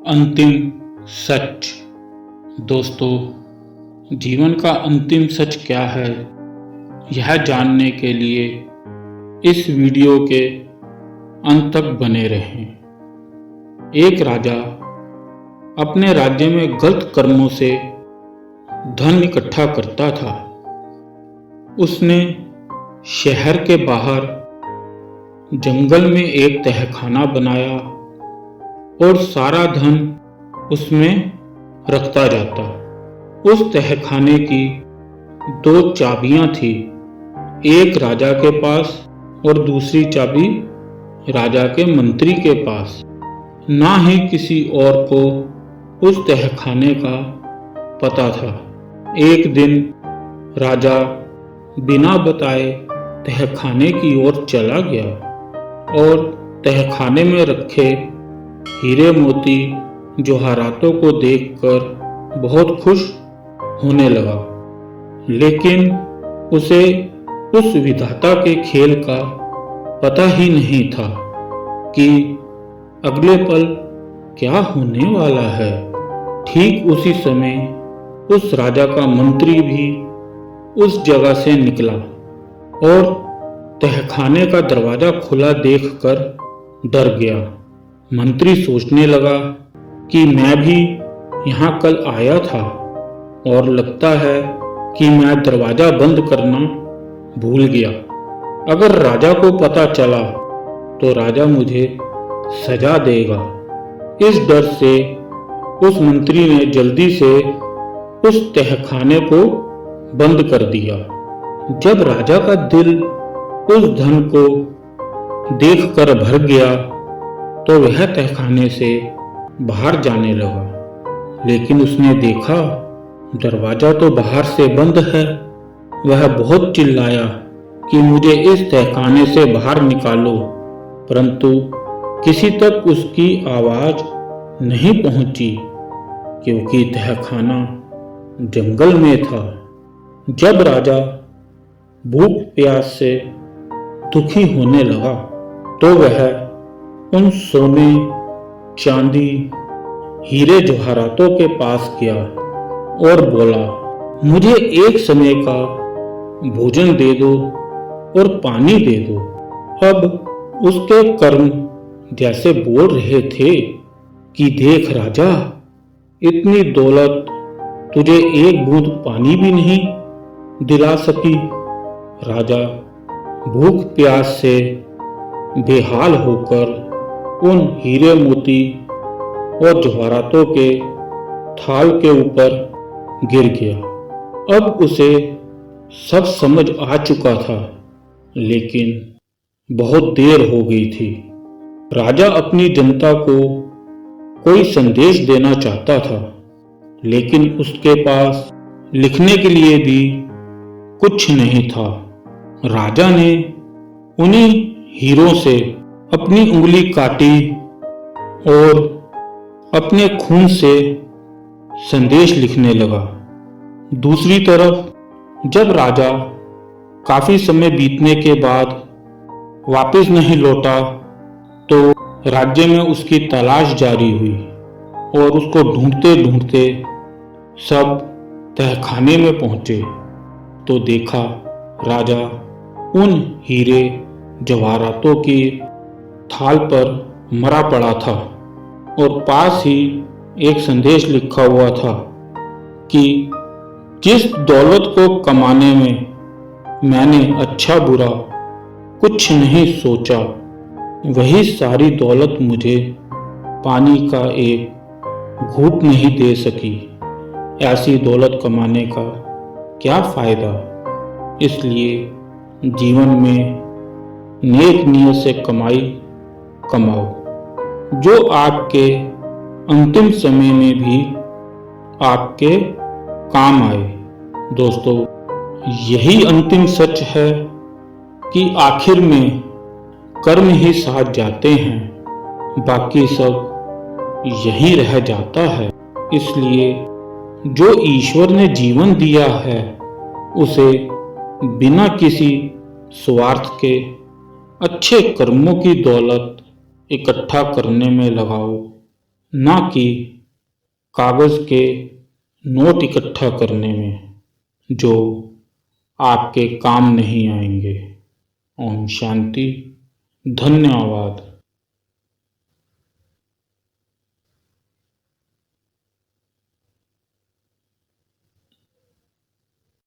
अंतिम सच। दोस्तों, जीवन का अंतिम सच क्या है, यह जानने के लिए इस वीडियो के अंत तक बने रहें। एक राजा अपने राज्य में गलत कर्मों से धन इकट्ठा करता था। उसने शहर के बाहर जंगल में एक तहखाना बनाया और सारा धन उसमें रखता जाता। उस तहखाने की 2 चाबियां थी, एक राजा के पास और दूसरी चाबी राजा के मंत्री के पास। ना ही किसी और को उस तहखाने का पता था। एक दिन राजा बिना बताए तहखाने की ओर चला गया और तहखाने में रखे हीरे मोती जवाहरातों को देखकर बहुत खुश होने लगा। लेकिन उसे उस विधाता के खेल का पता ही नहीं था कि अगले पल क्या होने वाला है। ठीक उसी समय उस राजा का मंत्री भी उस जगह से निकला और तहखाने का दरवाजा खुला देखकर डर गया। मंत्री सोचने लगा कि मैं भी यहाँ कल आया था और लगता है कि मैं दरवाजा बंद करना भूल गया। अगर राजा को पता चला तो राजा मुझे सजा देगा। इस डर से उस मंत्री ने जल्दी से उस तहखाने को बंद कर दिया। जब राजा का दिल उस धन को देखकर भर गया तो वह तहखाने से बाहर जाने लगा। लेकिन उसने देखा दरवाजा तो बाहर से बंद है। वह बहुत चिल्लाया कि मुझे इस तहखाने से बाहर निकालो, परंतु किसी तक उसकी आवाज नहीं पहुंची क्योंकि तहखाना जंगल में था। जब राजा भूख प्यास से दुखी होने लगा तो वह उन सोने, चांदी, हीरे जवाहरातों के पास गया और बोला, मुझे एक समय का भोजन दे दो और पानी दे दो। अब उसके कर्म जैसे बोल रहे थे कि देख राजा, इतनी दौलत तुझे एक बूंद पानी भी नहीं दिला सकी। राजा भूख प्यास से बेहाल होकर उन हीरे मोती और जवाहरातों के थाल के ऊपर गिर गया। अब उसे सब समझ आ चुका था, लेकिन बहुत देर हो गई थी। राजा अपनी जनता को कोई संदेश देना चाहता था, लेकिन उसके पास लिखने के लिए भी कुछ नहीं था। राजा ने उन्हीं हीरों से अपनी उंगली काटी और अपने खून से संदेश लिखने लगा। दूसरी तरफ जब राजा काफी समय बीतने के बाद वापस नहीं लौटा तो राज्य में उसकी तलाश जारी हुई और उसको ढूंढते ढूंढते सब तहखाने में पहुंचे तो देखा राजा उन हीरे जवाहरातों की थाल पर मरा पड़ा था और पास ही एक संदेश लिखा हुआ था कि जिस दौलत को कमाने में मैंने अच्छा बुरा कुछ नहीं सोचा, वही सारी दौलत मुझे पानी का एक घूंट नहीं दे सकी। ऐसी दौलत कमाने का क्या फायदा। इसलिए जीवन में नेक नियत से कमाई कमाओ जो आपके अंतिम समय में भी आपके काम आए। दोस्तों, यही अंतिम सच है कि आखिर में कर्म ही साथ जाते हैं, बाकी सब यही रह जाता है। इसलिए जो ईश्वर ने जीवन दिया है उसे बिना किसी स्वार्थ के अच्छे कर्मों की दौलत इकट्ठा करने में लगाओ। ना कि कागज़ के नोट इकट्ठा करने में जो आपके काम नहीं आएंगे। ओम शांति। धन्यवाद।